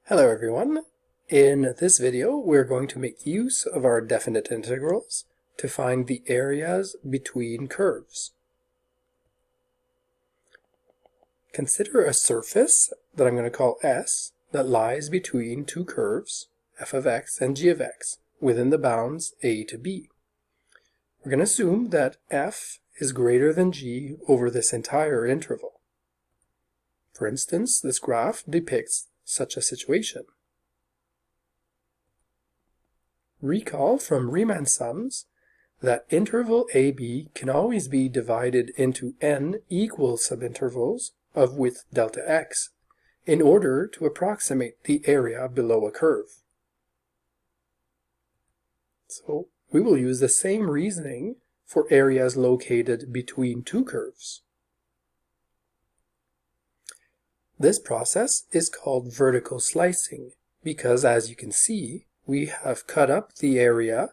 Hello everyone. In this video we're going to make use of our definite integrals to find the areas between curves. Consider a surface that I'm going to call S that lies between two curves, f of x and g of x, within the bounds a to b. We're going to assume that f is greater than g over this entire interval. For instance, this graph depicts such a situation. Recall from Riemann sums that interval AB can always be divided into n equal subintervals of width delta x in order to approximate the area below a curve. So we will use the same reasoning for areas located between two curves. This process is called vertical slicing because, as you can see, we have cut up the area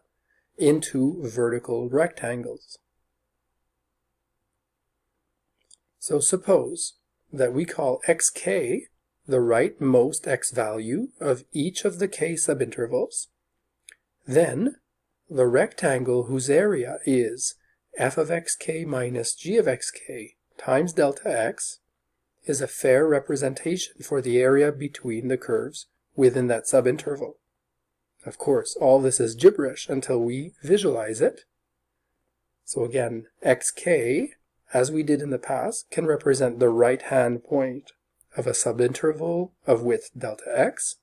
into vertical rectangles. So suppose that we call xk the rightmost x value of each of the k subintervals. Then the rectangle whose area is f of xk minus g of xk times delta x is a fair representation for the area between the curves within that subinterval. Of course, all this is gibberish until we visualize it. So again, xk, as we did in the past, can represent the right-hand point of a subinterval of width delta x.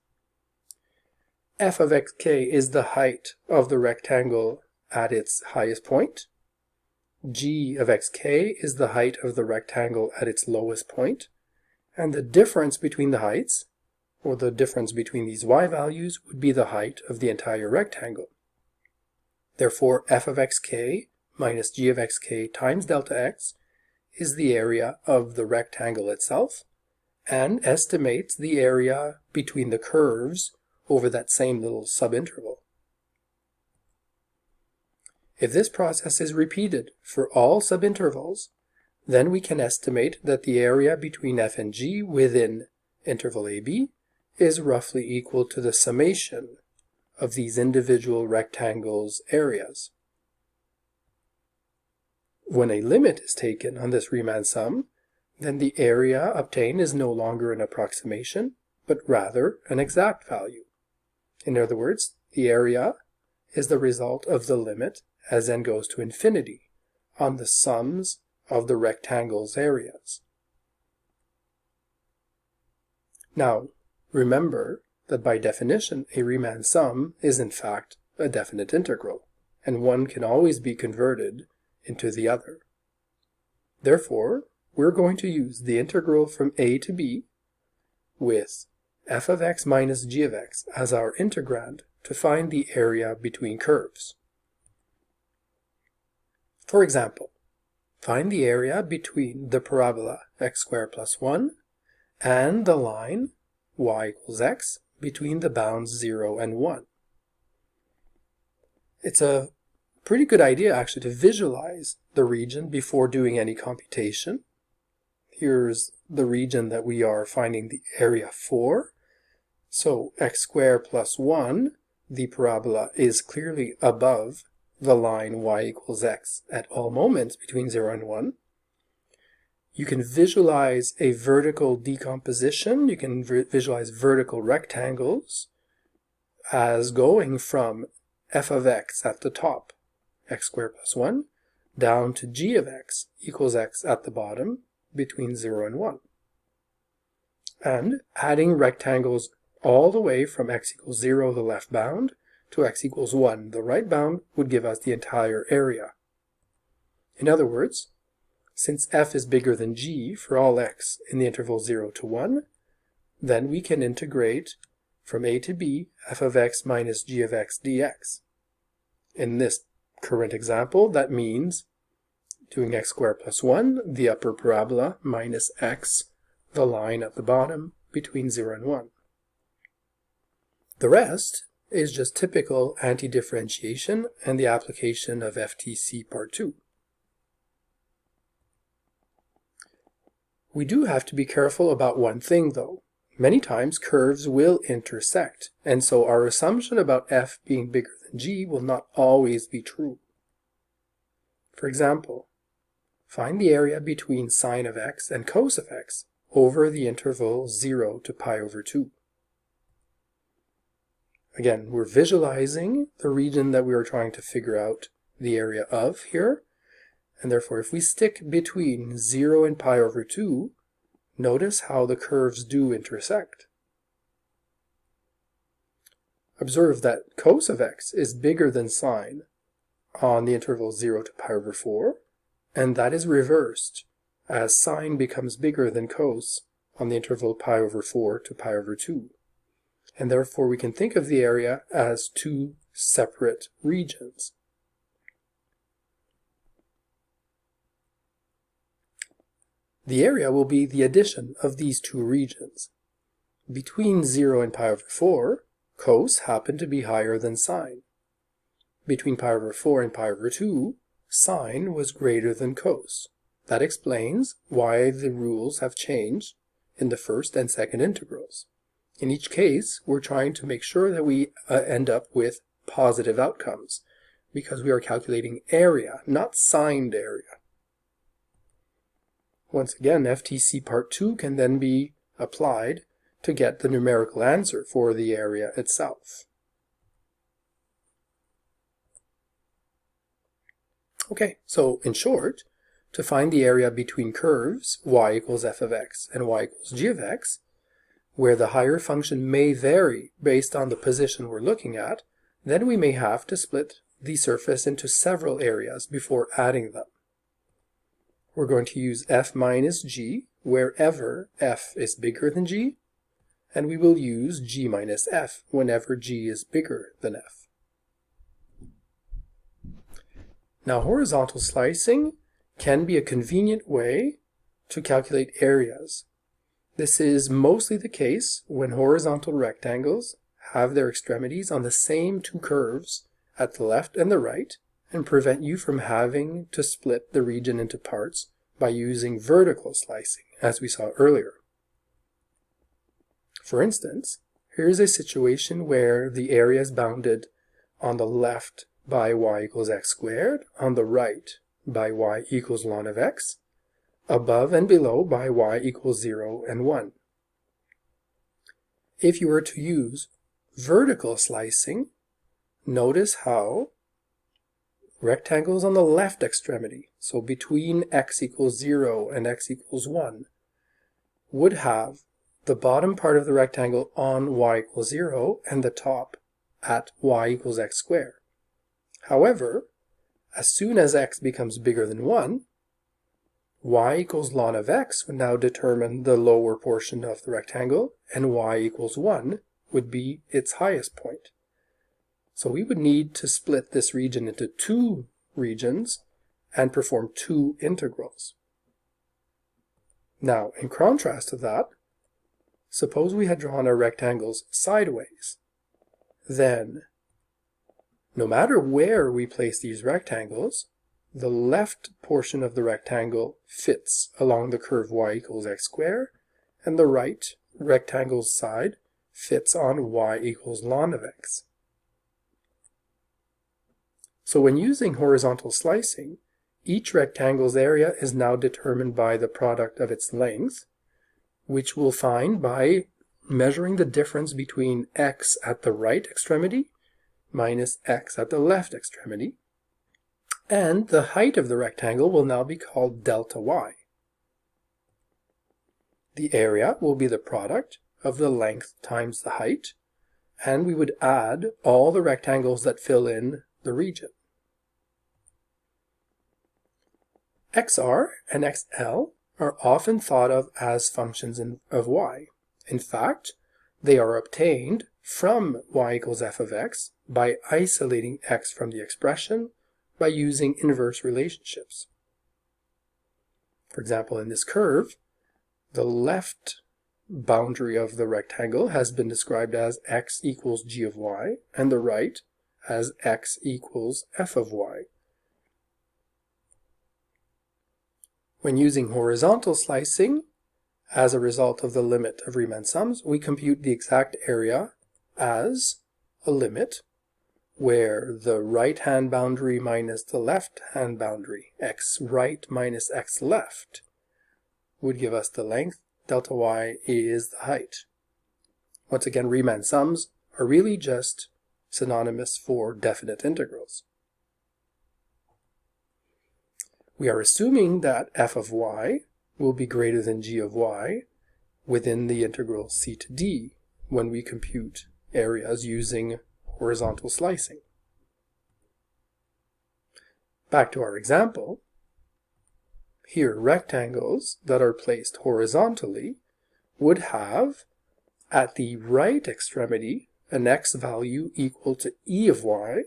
F of xk is the height of the rectangle at its highest point. G of xk is the height of the rectangle at its lowest point. And the difference between the heights, or the difference between these y values, would be the height of the entire rectangle. Therefore, f of xk minus g of xk times delta x is the area of the rectangle itself and estimates the area between the curves over that same little subinterval. If this process is repeated for all subintervals, then we can estimate that the area between f and g within interval AB is roughly equal to the summation of these individual rectangles' areas. When a limit is taken on this Riemann sum, then the area obtained is no longer an approximation, but rather an exact value. In other words, the area is the result of the limit as n goes to infinity on the sums of the rectangle's areas. Now, remember that by definition, a Riemann sum is in fact a definite integral, and one can always be converted into the other. Therefore, we're going to use the integral from a to b with f of x minus g of x as our integrand to find the area between curves. For example, find the area between the parabola x squared plus 1 and the line y equals x between the bounds 0 and 1. It's a pretty good idea actually to visualize the region before doing any computation. Here's the region that we are finding the area for. So x squared plus 1, the parabola, is clearly above the line y equals x at all moments between 0 and 1. You can visualize a vertical decomposition. You can visualize vertical rectangles as going from f of x at the top, x squared plus 1, down to g of x equals x at the bottom between 0 and 1. And adding rectangles all the way from x equals 0, the left bound, to x equals 1, the right bound, would give us the entire area. In other words, since f is bigger than g for all x in the interval 0 to 1, then we can integrate from a to b f of x minus g of x dx. In this current example, that means doing x squared plus 1, the upper parabola, minus x, the line at the bottom, between 0 and 1. The rest is just typical anti-differentiation and the application of FTC Part 2. We do have to be careful about one thing though, many times curves will intersect, and so our assumption about f being bigger than g will not always be true. For example, find the area between sine of x and cos of x over the interval 0 to pi over 2. Again, we're visualizing the region that we are trying to figure out the area of here, and therefore if we stick between 0 and pi over 2, notice how the curves do intersect. Observe that cos of x is bigger than sine on the interval 0 to pi over 4, and that is reversed as sine becomes bigger than cos on the interval pi over 4 to pi over 2. And therefore we can think of the area as two separate regions. The area will be the addition of these two regions. Between 0 and pi over 4, cos happened to be higher than sine. Between pi over 4 and pi over 2, sine was greater than cos. That explains why the rules have changed in the first and second integrals. In each case, we're trying to make sure that we end up with positive outcomes, because we are calculating area, not signed area. Once again, FTC Part 2 can then be applied to get the numerical answer for the area itself. Okay, so in short, to find the area between curves y equals f of x and y equals g of x, where the higher function may vary based on the position we're looking at, then we may have to split the surface into several areas before adding them. We're going to use f minus g wherever f is bigger than g, and we will use g minus f whenever g is bigger than f. Now, horizontal slicing can be a convenient way to calculate areas. This is mostly the case when horizontal rectangles have their extremities on the same two curves at the left and the right, and prevent you from having to split the region into parts by using vertical slicing, as we saw earlier. For instance, here's a situation where the area is bounded on the left by y equals x squared, on the right by y equals ln of x, above and below by y equals 0 and 1. If you were to use vertical slicing, notice how rectangles on the left extremity, so between x equals 0 and x equals 1, would have the bottom part of the rectangle on y equals 0 and the top at y equals x squared. However, as soon as x becomes bigger than 1, y equals ln of x would now determine the lower portion of the rectangle, and y equals 1 would be its highest point. So we would need to split this region into two regions and perform two integrals. Now, in contrast to that, suppose we had drawn our rectangles sideways. Then, no matter where we place these rectangles, the left portion of the rectangle fits along the curve y equals x squared, and the right rectangle's side fits on y equals ln of x. So when using horizontal slicing, each rectangle's area is now determined by the product of its length, which we'll find by measuring the difference between x at the right extremity minus x at the left extremity, and the height of the rectangle will now be called delta y. The area will be the product of the length times the height, and we would add all the rectangles that fill in the region. XR and XL are often thought of as functions of y. In fact, they are obtained from y equals f of x by isolating x from the expression by using inverse relationships. For example, in this curve, the left boundary of the rectangle has been described as x equals g of y, and the right as x equals f of y. When using horizontal slicing, as a result of the limit of Riemann sums, we compute the exact area as a limit where the right-hand boundary minus the left-hand boundary, x right minus x left, would give us the length. Delta y is the height. Once again, Riemann sums are really just synonymous for definite integrals. We are assuming that f of y will be greater than g of y within the integral c to d when we compute areas using horizontal slicing. Back to our example. Here, rectangles that are placed horizontally would have, at the right extremity, an x value equal to e of y,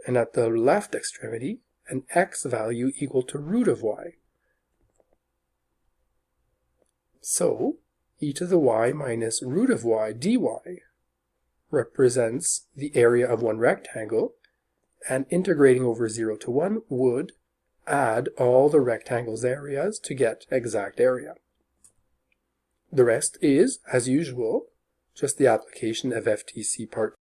and at the left extremity, an x value equal to root of y. So, e to the y minus root of y dy represents the area of one rectangle, and integrating over 0 to 1 would add all the rectangle's areas to get exact area. The rest is, as usual, just the application of FTC Part